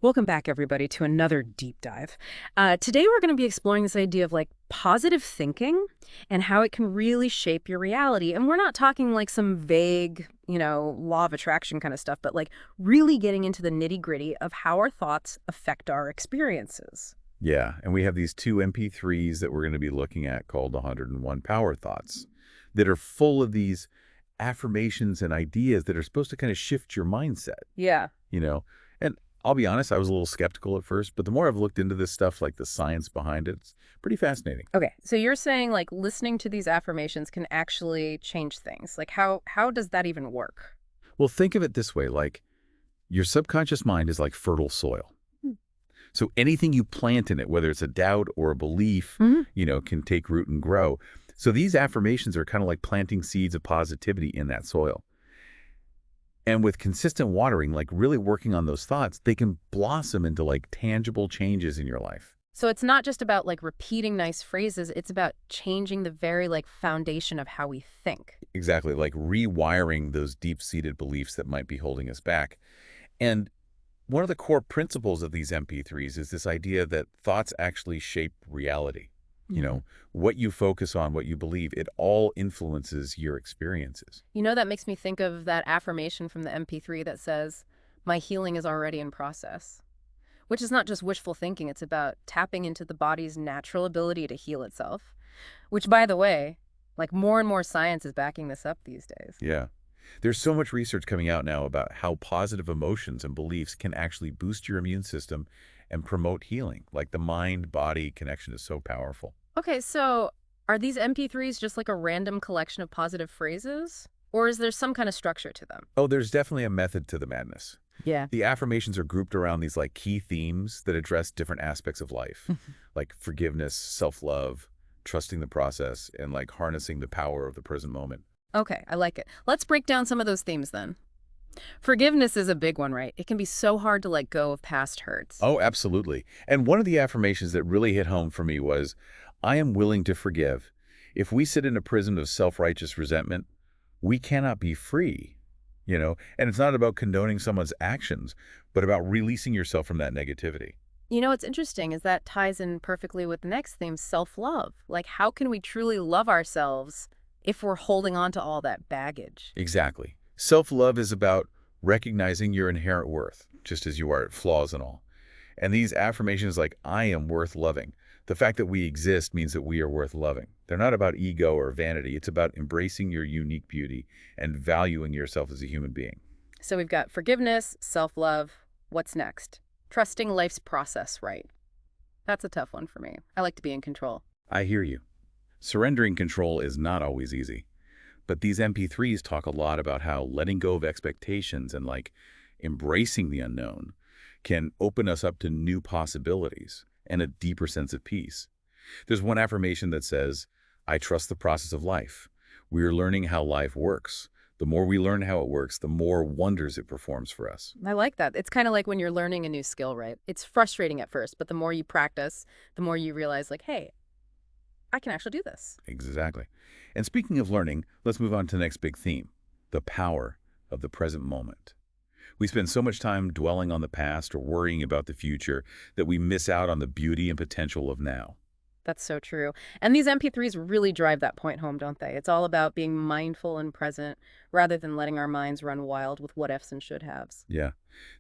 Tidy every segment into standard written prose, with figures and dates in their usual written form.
Welcome back, everybody, to another deep dive. Today, we're going to be exploring this idea of positive thinking and how it can really shape your reality. And we're not talking like some vague, law of attraction kind of stuff, but really getting into the nitty-gritty of how our thoughts affect our experiences. Yeah, and we have these two MP3s that we're going to be looking at called 101 Power Thoughts that are full of these affirmations and ideas that are supposed to kind of shift your mindset, Yeah. you know? And I'll be honest, I was a little skeptical at first, but the more I've looked into this stuff, like the science behind it, it's pretty fascinating. Okay, so you're saying listening to these affirmations can actually change things. How does that even work? Well, think of it this way, like your subconscious mind is like fertile soil. Hmm. So anything you plant in it, whether it's a doubt or a belief, Hmm. can take root and grow. So these affirmations are kind of like planting seeds of positivity in that soil. And with consistent watering, like really working on those thoughts, they can blossom into like tangible changes in your life. So it's not just about repeating nice phrases, it's about changing the very foundation of how we think. Exactly, like rewiring those deep-seated beliefs that might be holding us back. And one of the core principles of these MP3s is this idea that thoughts actually shape reality. Mhm. What you focus on, what you believe, it all influences your experiences. That makes me think of that affirmation from the MP3 that says, "My healing is already in process." Which is not just wishful thinking, it's about tapping into the body's natural ability to heal itself. Which, by the way, more and more science is backing this up these days. Yeah. There's so much research coming out now about how positive emotions and beliefs can actually boost your immune system and promote healing. Like the mind-body connection is so powerful. Okay, so are these MP3s just like a random collection of positive phrases? Or is there some kind of structure to them? Oh, there's definitely a method to the madness. Yeah. The affirmations are grouped around these like key themes that address different aspects of life, like forgiveness, self-love, trusting the process, and like harnessing the power of the present moment. Okay, I like it. Let's break down some of those themes then. Forgiveness is a big one, right? It can be so hard to let go of past hurts. Oh, absolutely. And one of the affirmations that really hit home for me was, I am willing to forgive. If we sit in a prison of self-righteous resentment, we cannot be free. And it's not about condoning someone's actions, but about releasing yourself from that negativity. What's interesting is that ties in perfectly with the next theme, self-love. How can we truly love ourselves if we're holding on to all that baggage? Exactly. Self-love is about recognizing your inherent worth, just as you are, flaws and all. And these affirmations like, I am worth loving. The fact that we exist means that we are worth loving. They're not about ego or vanity. It's about embracing your unique beauty and valuing yourself as a human being. So we've got forgiveness, self-love. What's next? Trusting life's process, right? That's a tough one for me. I like to be in control. I hear you. Surrendering control is not always easy. But these MP3s talk a lot about how letting go of expectations and like embracing the unknown can open us up to new possibilities and a deeper sense of peace. There's one affirmation that says, I trust the process of life. We are learning how life works. The more we learn how it works, the more wonders it performs for us. I like that. It's kind of like when you're learning a new skill, right? It's frustrating at first, but the more you practice, the more you realize hey, I can actually do this. Exactly. And speaking of learning, let's move on to the next big theme, the power of the present moment. We spend so much time dwelling on the past or worrying about the future that we miss out on the beauty and potential of now. That's so true. And these MP3s really drive that point home, don't they? It's all about being mindful and present rather than letting our minds run wild with what ifs and should haves. Yeah.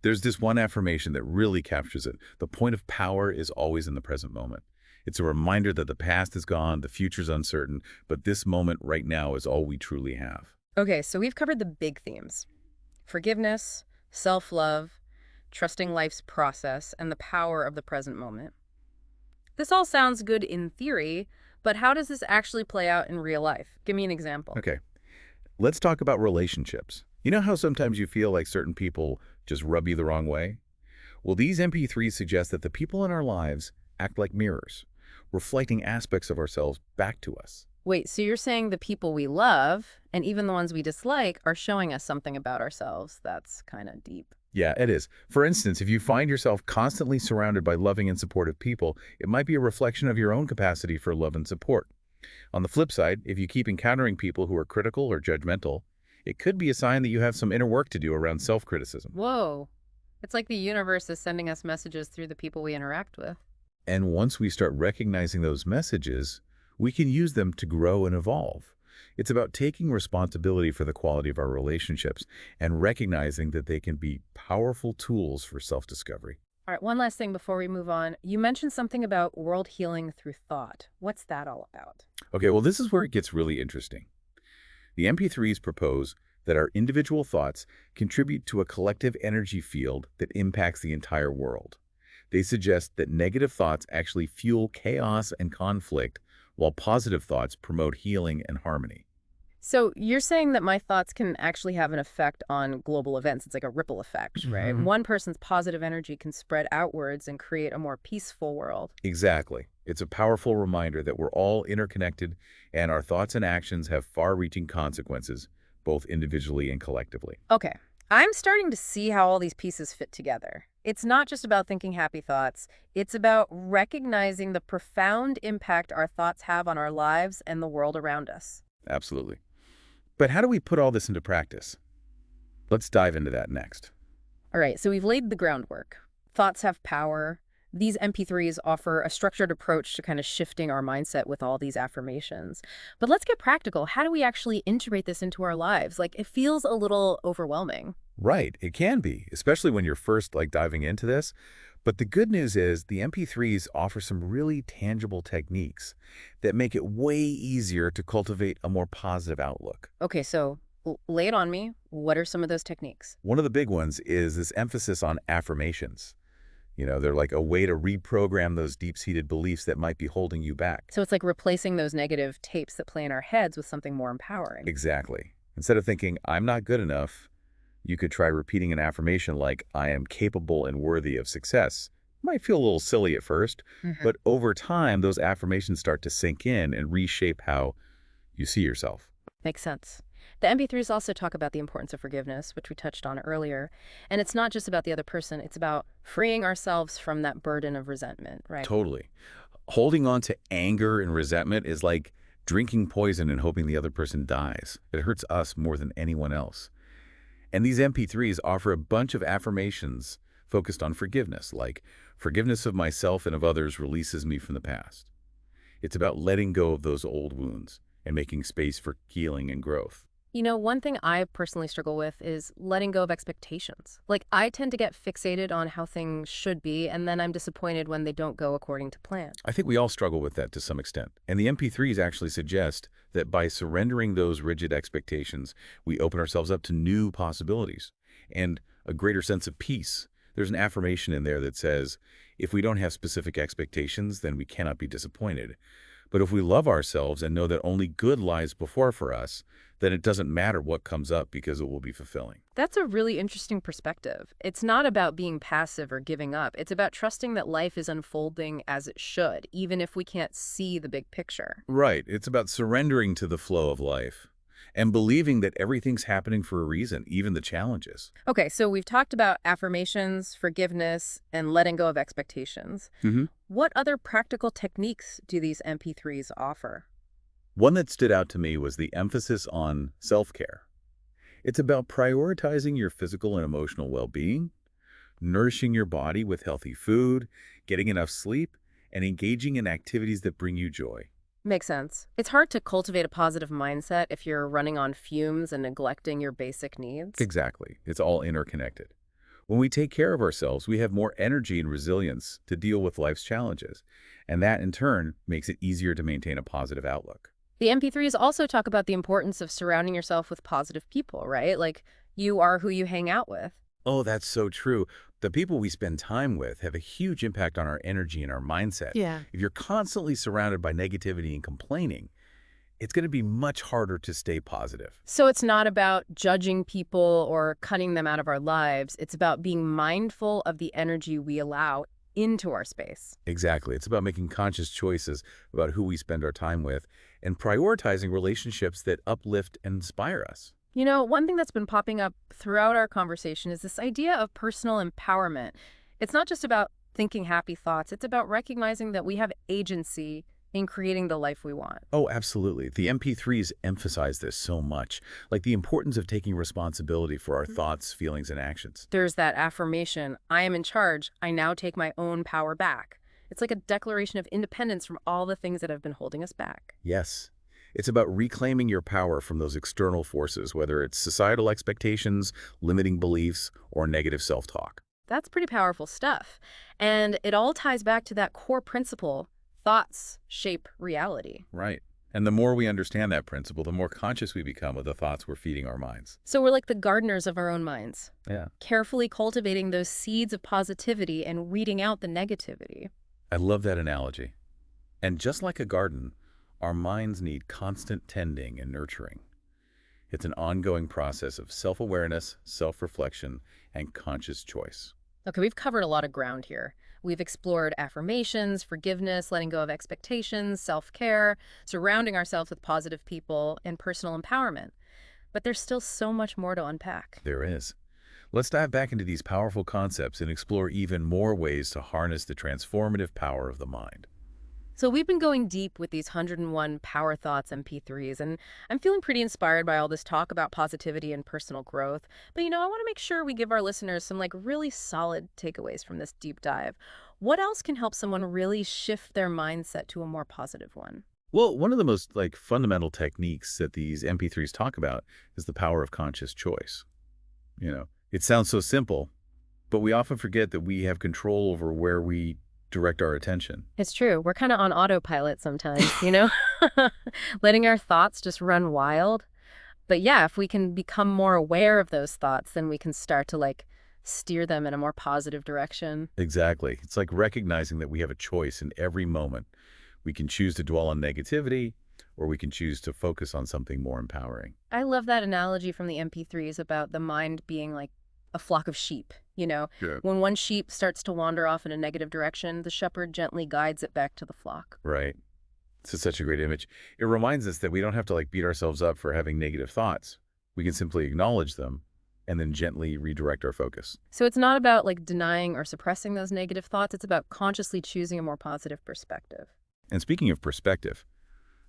There's this one affirmation that really captures it. The point of power is always in the present moment. It's a reminder that the past is gone, the future's uncertain, but this moment right now is all we truly have. Okay, so we've covered the big themes: forgiveness, self-love, trusting life's process, and the power of the present moment. This all sounds good in theory, but how does this actually play out in real life? Give me an example. Okay, let's talk about relationships. You know how sometimes you feel like certain people just rub you the wrong way? Well, these MP3s suggest that the people in our lives act like mirrors, reflecting aspects of ourselves back to us. Wait, so you're saying the people we love, and even the ones we dislike, are showing us something about ourselves? That's kind of deep. Yeah, it is. For instance, if you find yourself constantly surrounded by loving and supportive people, it might be a reflection of your own capacity for love and support. On the flip side, if you keep encountering people who are critical or judgmental, it could be a sign that you have some inner work to do around self-criticism. Whoa. It's like the universe is sending us messages through the people we interact with. And once we start recognizing those messages, we can use them to grow and evolve. It's about taking responsibility for the quality of our relationships and recognizing that they can be powerful tools for self-discovery. All right, one last thing before we move on. You mentioned something about world healing through thought. What's that all about? Okay, well, this is where it gets really interesting. The MP3s propose that our individual thoughts contribute to a collective energy field that impacts the entire world. They suggest that negative thoughts actually fuel chaos and conflict, while positive thoughts promote healing and harmony. So you're saying that my thoughts can actually have an effect on global events. It's like a ripple effect, right? Mhm. One person's positive energy can spread outwards and create a more peaceful world. Exactly. It's a powerful reminder that we're all interconnected and our thoughts and actions have far-reaching consequences, both individually and collectively. Okay, I'm starting to see how all these pieces fit together. It's not just about thinking happy thoughts. It's about recognizing the profound impact our thoughts have on our lives and the world around us. Absolutely. But how do we put all this into practice? Let's dive into that next. All right, so we've laid the groundwork. Thoughts have power. These MP3s offer a structured approach to kind of shifting our mindset with all these affirmations. But let's get practical. How do we actually integrate this into our lives? Like, it feels a little overwhelming. Right, it can be, especially when you're first diving into this. But the good news is the MP3s offer some really tangible techniques that make it way easier to cultivate a more positive outlook. Okay, so lay it on me. What are some of those techniques? One of the big ones is this emphasis on affirmations. They're like a way to reprogram those deep-seated beliefs that might be holding you back. So it's like replacing those negative tapes that play in our heads with something more empowering. Exactly. Instead of thinking, I'm not good enough, you could try repeating an affirmation like, I am capable and worthy of success. Might feel a little silly at first, Mhm. but over time, those affirmations start to sink in and reshape how you see yourself. Makes sense. The MP3s also talk about the importance of forgiveness, which we touched on earlier. And it's not just about the other person, it's about freeing ourselves from that burden of resentment, right? Totally. Holding on to anger and resentment is like drinking poison and hoping the other person dies. It hurts us more than anyone else. And these MP3s offer a bunch of affirmations focused on forgiveness, like forgiveness of myself and of others releases me from the past. It's about letting go of those old wounds and making space for healing and growth. You know, one thing I personally struggle with is letting go of expectations. Like, I tend to get fixated on how things should be, and then I'm disappointed when they don't go according to plan. I think we all struggle with that to some extent. And the MP3s actually suggest that by surrendering those rigid expectations, we open ourselves up to new possibilities and a greater sense of peace. There's an affirmation in there that says, if we don't have specific expectations, then we cannot be disappointed. But if we love ourselves and know that only good lies before for us, then it doesn't matter what comes up because it will be fulfilling. That's a really interesting perspective. It's not about being passive or giving up. It's about trusting that life is unfolding as it should, even if we can't see the big picture. Right. It's about surrendering to the flow of life and believing that everything's happening for a reason, even the challenges. Okay, so we've talked about affirmations, forgiveness, and letting go of expectations. hmm What other practical techniques do these MP3s offer? One that stood out to me was the emphasis on self-care. It's about prioritizing your physical and emotional well-being, nourishing your body with healthy food, getting enough sleep, and engaging in activities that bring you joy. Makes sense. It's hard to cultivate a positive mindset if you're running on fumes and neglecting your basic needs. Exactly. It's all interconnected. When we take care of ourselves, we have more energy and resilience to deal with life's challenges, and that in turn makes it easier to maintain a positive outlook. The MP3s also talk about the importance of surrounding yourself with positive people, right? Like, you are who you hang out with. Oh, that's so true. The people we spend time with have a huge impact on our energy and our mindset. Yeah. If you're constantly surrounded by negativity and complaining, it's going to be much harder to stay positive. So it's not about judging people or cutting them out of our lives. It's about being mindful of the energy we allow into our space. Exactly. It's about making conscious choices about who we spend our time with and prioritizing relationships that uplift and inspire us. You know, one thing that's been popping up throughout our conversation is this idea of personal empowerment. It's not just about thinking happy thoughts. It's about recognizing that we have agency in creating the life we want. Oh, absolutely. The MP3s emphasize this so much, like the importance of taking responsibility for our thoughts, feelings, and actions. There's that affirmation, I am in charge, I now take my own power back. It's like a declaration of independence from all the things that have been holding us back. Yes. It's about reclaiming your power from those external forces, whether it's societal expectations, limiting beliefs, or negative self-talk. That's pretty powerful stuff. And it all ties back to that core principle, thoughts shape reality. Right. And the more we understand that principle, the more conscious we become of the thoughts we're feeding our minds. So we're like the gardeners of our own minds, Yeah. carefully cultivating those seeds of positivity and weeding out the negativity. I love that analogy. And just like a garden, our minds need constant tending and nurturing. It's an ongoing process of self-awareness, self-reflection, and conscious choice. Okay, we've covered a lot of ground here. We've explored affirmations, forgiveness, letting go of expectations, self-care, surrounding ourselves with positive people, and personal empowerment. But there's still so much more to unpack. There is. Let's dive back into these powerful concepts and explore even more ways to harness the transformative power of the mind. So we've been going deep with these 101 Power Thoughts MP3s, and I'm feeling pretty inspired by all this talk about positivity and personal growth. But I want to make sure we give our listeners some really solid takeaways from this deep dive. What else can help someone really shift their mindset to a more positive one? Well, one of the most fundamental techniques that these MP3s talk about is the power of conscious choice. It sounds so simple, but we often forget that we have control over where we direct our attention. It's true. We're kind of on autopilot sometimes. Letting our thoughts just run wild. But yeah, if we can become more aware of those thoughts, then we can start to steer them in a more positive direction. Exactly. It's like recognizing that we have a choice in every moment. We can choose to dwell on negativity, or we can choose to focus on something more empowering. I love that analogy from the MP3s about the mind being like a flock of sheep. Good. When one sheep starts to wander off in a negative direction, the shepherd gently guides it back to the flock. Right. This is such a great image. It reminds us that we don't have to beat ourselves up for having negative thoughts. We can simply acknowledge them and then gently redirect our focus. So it's not about denying or suppressing those negative thoughts. It's about consciously choosing a more positive perspective. And speaking of perspective,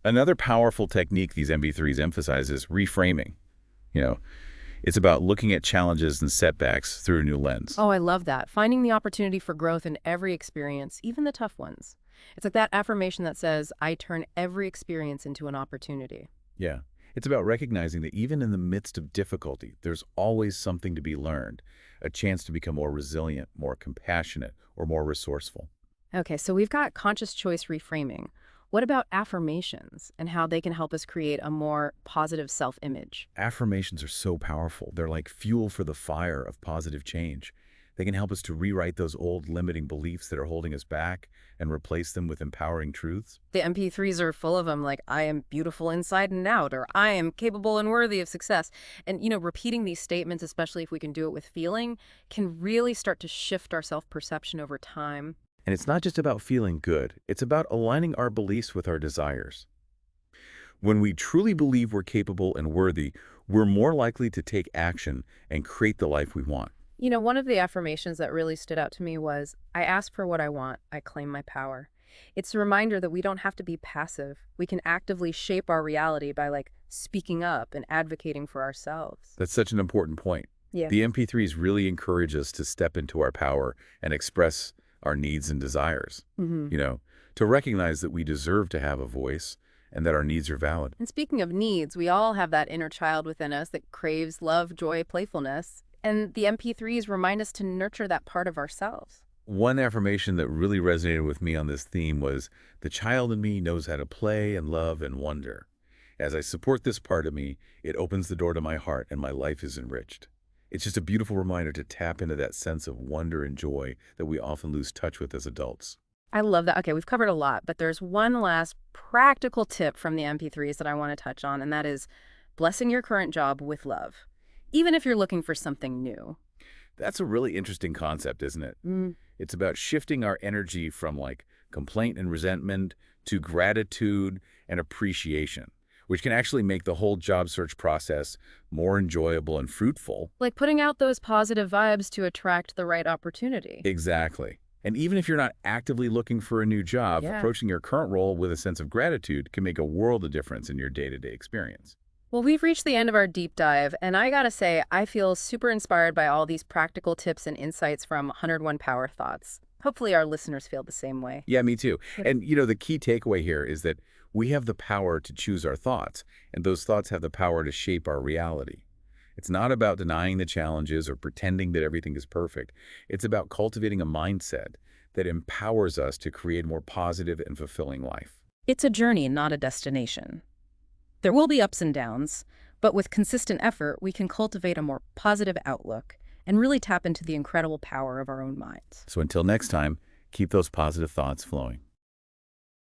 another powerful technique these MP3s emphasize is reframing. It's about looking at challenges and setbacks through a new lens. Oh, I love that. Finding the opportunity for growth in every experience, even the tough ones. It's like that affirmation that says, I turn every experience into an opportunity. Yeah. It's about recognizing that even in the midst of difficulty, there's always something to be learned, a chance to become more resilient, more compassionate, or more resourceful. Okay, so we've got conscious choice reframing. What about affirmations and how they can help us create a more positive self-image? Affirmations are so powerful. They're like fuel for the fire of positive change. They can help us to rewrite those old limiting beliefs that are holding us back and replace them with empowering truths. The MP3s are full of them, like, I am beautiful inside and out, or I am capable and worthy of success. And, repeating these statements, especially if we can do it with feeling, can really start to shift our self-perception over time. And it's not just about feeling good. It's about aligning our beliefs with our desires. When we truly believe we're capable and worthy, we're more likely to take action and create the life we want. One of the affirmations that really stood out to me was, I ask for what I want, I claim my power. It's a reminder that we don't have to be passive. We can actively shape our reality by speaking up and advocating for ourselves. That's such an important point. Yeah. The MP3s really encourage us to step into our power and express our needs and desires. To recognize that we deserve to have a voice and that our needs are valid. And speaking of needs, we all have that inner child within us that craves love, joy, playfulness. And the MP3s remind us to nurture that part of ourselves. One affirmation that really resonated with me on this theme was, the child in me knows how to play and love and wonder. As I support this part of me, it opens the door to my heart and my life is enriched. It's just a beautiful reminder to tap into that sense of wonder and joy that we often lose touch with as adults. I love that. Okay, we've covered a lot, but there's one last practical tip from the MP3s that I want to touch on, and that is blessing your current job with love, even if you're looking for something new. That's a really interesting concept, isn't it? It's about shifting our energy from complaint and resentment to gratitude and appreciation, which can actually make the whole job search process more enjoyable and fruitful. Like putting out those positive vibes to attract the right opportunity. Exactly. And even if you're not actively looking for a new job, Yeah. approaching your current role with a sense of gratitude can make a world of difference in your day-to-day experience. Well, we've reached the end of our deep dive, and I gotta say, I feel super inspired by all these practical tips and insights from 101 Power Thoughts. Hopefully, our listeners feel the same way. Yeah, me too. Yep. And, the key takeaway here is that we have the power to choose our thoughts, and those thoughts have the power to shape our reality. It's not about denying the challenges or pretending that everything is perfect. It's about cultivating a mindset that empowers us to create a more positive and fulfilling life. It's a journey, not a destination. There will be ups and downs, but with consistent effort, we can cultivate a more positive outlook and really tap into the incredible power of our own minds. So until next time, keep those positive thoughts flowing.